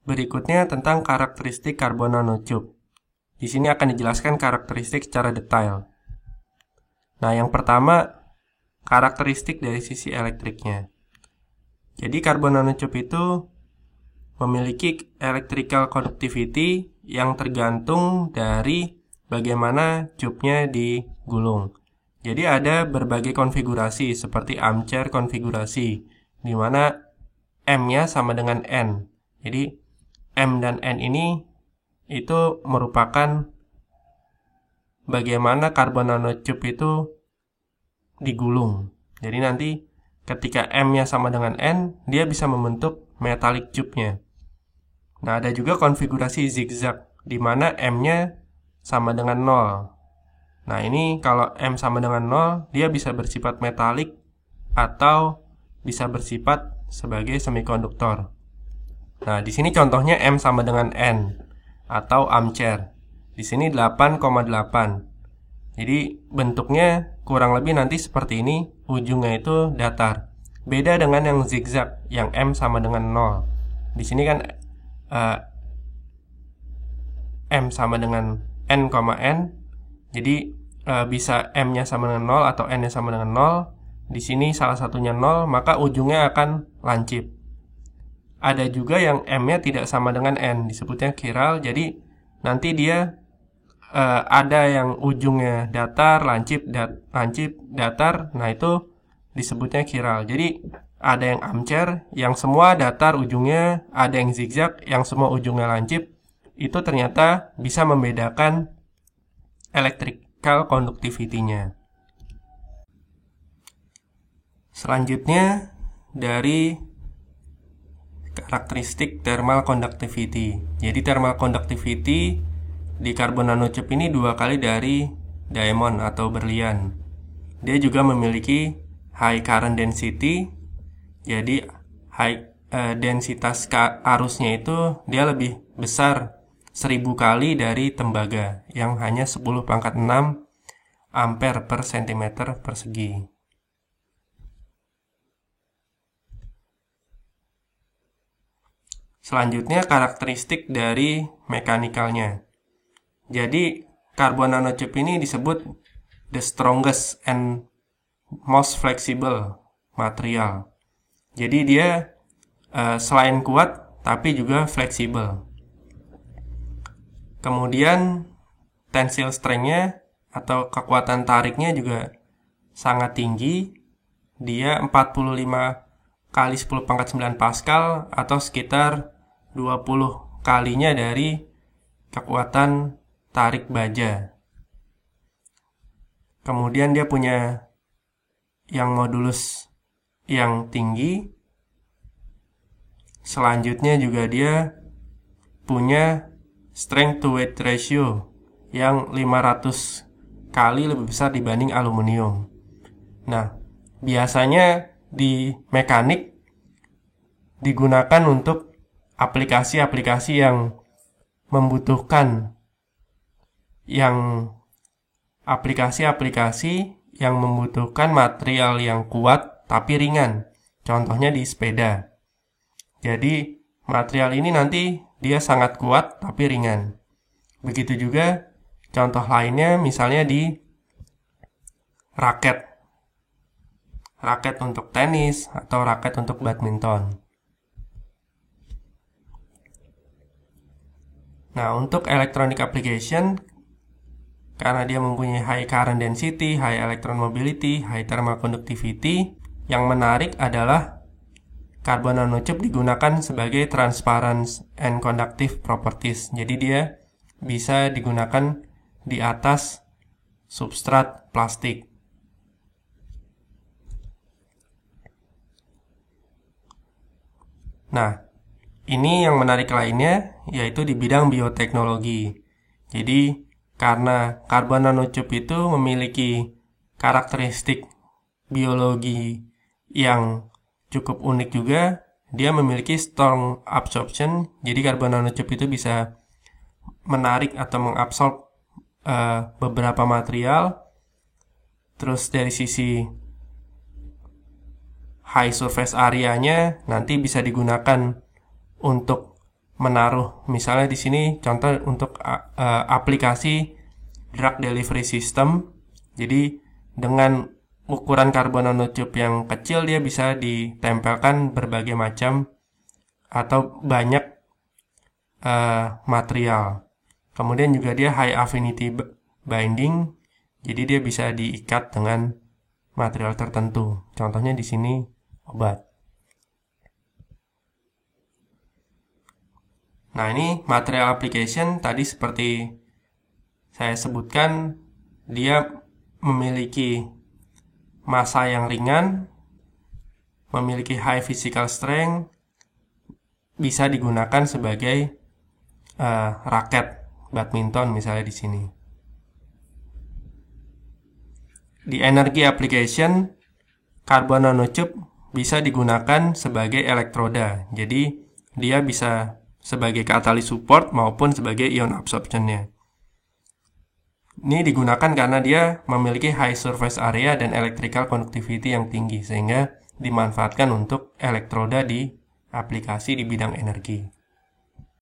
Berikutnya tentang karakteristik karbon nanotube. Di sini akan dijelaskan karakteristik secara detail. Nah, yang pertama, karakteristik dari sisi elektriknya. Jadi karbon nanotube itu memiliki electrical conductivity yang tergantung dari bagaimana tube-nya digulung. Jadi ada berbagai konfigurasi seperti armchair konfigurasi, di mana M-nya sama dengan N. Jadi M dan N ini itu merupakan bagaimana karbon nanotube itu digulung. Jadi nanti ketika M-nya sama dengan N, dia bisa membentuk metallic tube-nya. Nah, ada juga konfigurasi zigzag, di mana M-nya sama dengan 0. Nah, ini kalau M sama dengan 0, dia bisa bersifat metalik atau bisa bersifat sebagai semikonduktor. Nah, di sini contohnya M sama dengan N atau armchair. Di sini 8,8. Jadi bentuknya kurang lebih nanti seperti ini, ujungnya itu datar. Beda dengan yang zigzag, yang M sama dengan 0. Di sini kan M sama dengan N, N. Jadi bisa M-nya sama dengan 0 atau N-nya sama dengan 0. Di sini salah satunya 0, maka ujungnya akan lancip. Ada juga yang M-nya tidak sama dengan N, disebutnya chiral. Jadi nanti dia ada yang ujungnya datar, lancip, datar. Nah, itu disebutnya chiral. Jadi ada yang armchair, yang semua datar ujungnya, ada yang zigzag, yang semua ujungnya lancip. Itu ternyata bisa membedakan electrical conductivity-nya. Selanjutnya dari karakteristik thermal conductivity. Jadi thermal conductivity di karbon nanotube ini 2 kali dari diamond atau berlian. Dia juga memiliki high current density. Jadi densitas arusnya itu dia lebih besar 1000 kali dari tembaga yang hanya 10⁻⁶ ampere per centimeter persegi. Selanjutnya karakteristik dari mekanikalnya. Jadi karbon nanotube ini disebut the strongest and most flexible material. Jadi dia selain kuat tapi juga fleksibel. Kemudian tensile strength-nya atau kekuatan tariknya juga sangat tinggi. Dia 45 kali 10⁹ Pascal atau sekitar 20 kalinya dari kekuatan tarik baja. Kemudian dia punya yang modulus yang tinggi. Selanjutnya juga dia punya strength to weight ratio yang 500 kali lebih besar dibanding aluminium. Nah, biasanya di mekanik digunakan untuk aplikasi-aplikasi yang membutuhkan material yang kuat tapi ringan. Contohnya di sepeda. Jadi material ini nanti dia sangat kuat tapi ringan. Begitu juga contoh lainnya misalnya di raket. Raket untuk tenis atau raket untuk badminton. Nah, untuk electronic application, karena dia mempunyai high current density, high electron mobility, high thermal conductivity, yang menarik adalah karbon nanotube digunakan sebagai transparent and conductive properties. Jadi dia bisa digunakan di atas substrat plastik. Nah, ini yang menarik lainnya yaitu di bidang bioteknologi. Jadi karena karbon nanotube itu memiliki karakteristik biologi yang cukup unik juga, dia memiliki strong absorption. Jadi karbon nanotube itu bisa menarik atau mengabsorb beberapa material. Terus dari sisi high surface area-nya nanti bisa digunakan untuk menaruh, misalnya di sini contoh untuk aplikasi drug delivery system. Jadi dengan ukuran carbon nanotube yang kecil, dia bisa ditempelkan berbagai macam atau banyak material. Kemudian juga dia high affinity binding, jadi dia bisa diikat dengan material tertentu. Contohnya di sini obat. Nah, ini material application tadi seperti saya sebutkan, dia memiliki massa yang ringan, memiliki high physical strength, bisa digunakan sebagai raket badminton misalnya di sini. Di energy application, carbon nanotube bisa digunakan sebagai elektroda. Jadi dia bisa sebagai katalis support maupun sebagai ion absorption-nya. Ini digunakan karena dia memiliki high surface area dan electrical conductivity yang tinggi, sehingga dimanfaatkan untuk elektroda di aplikasi di bidang energi.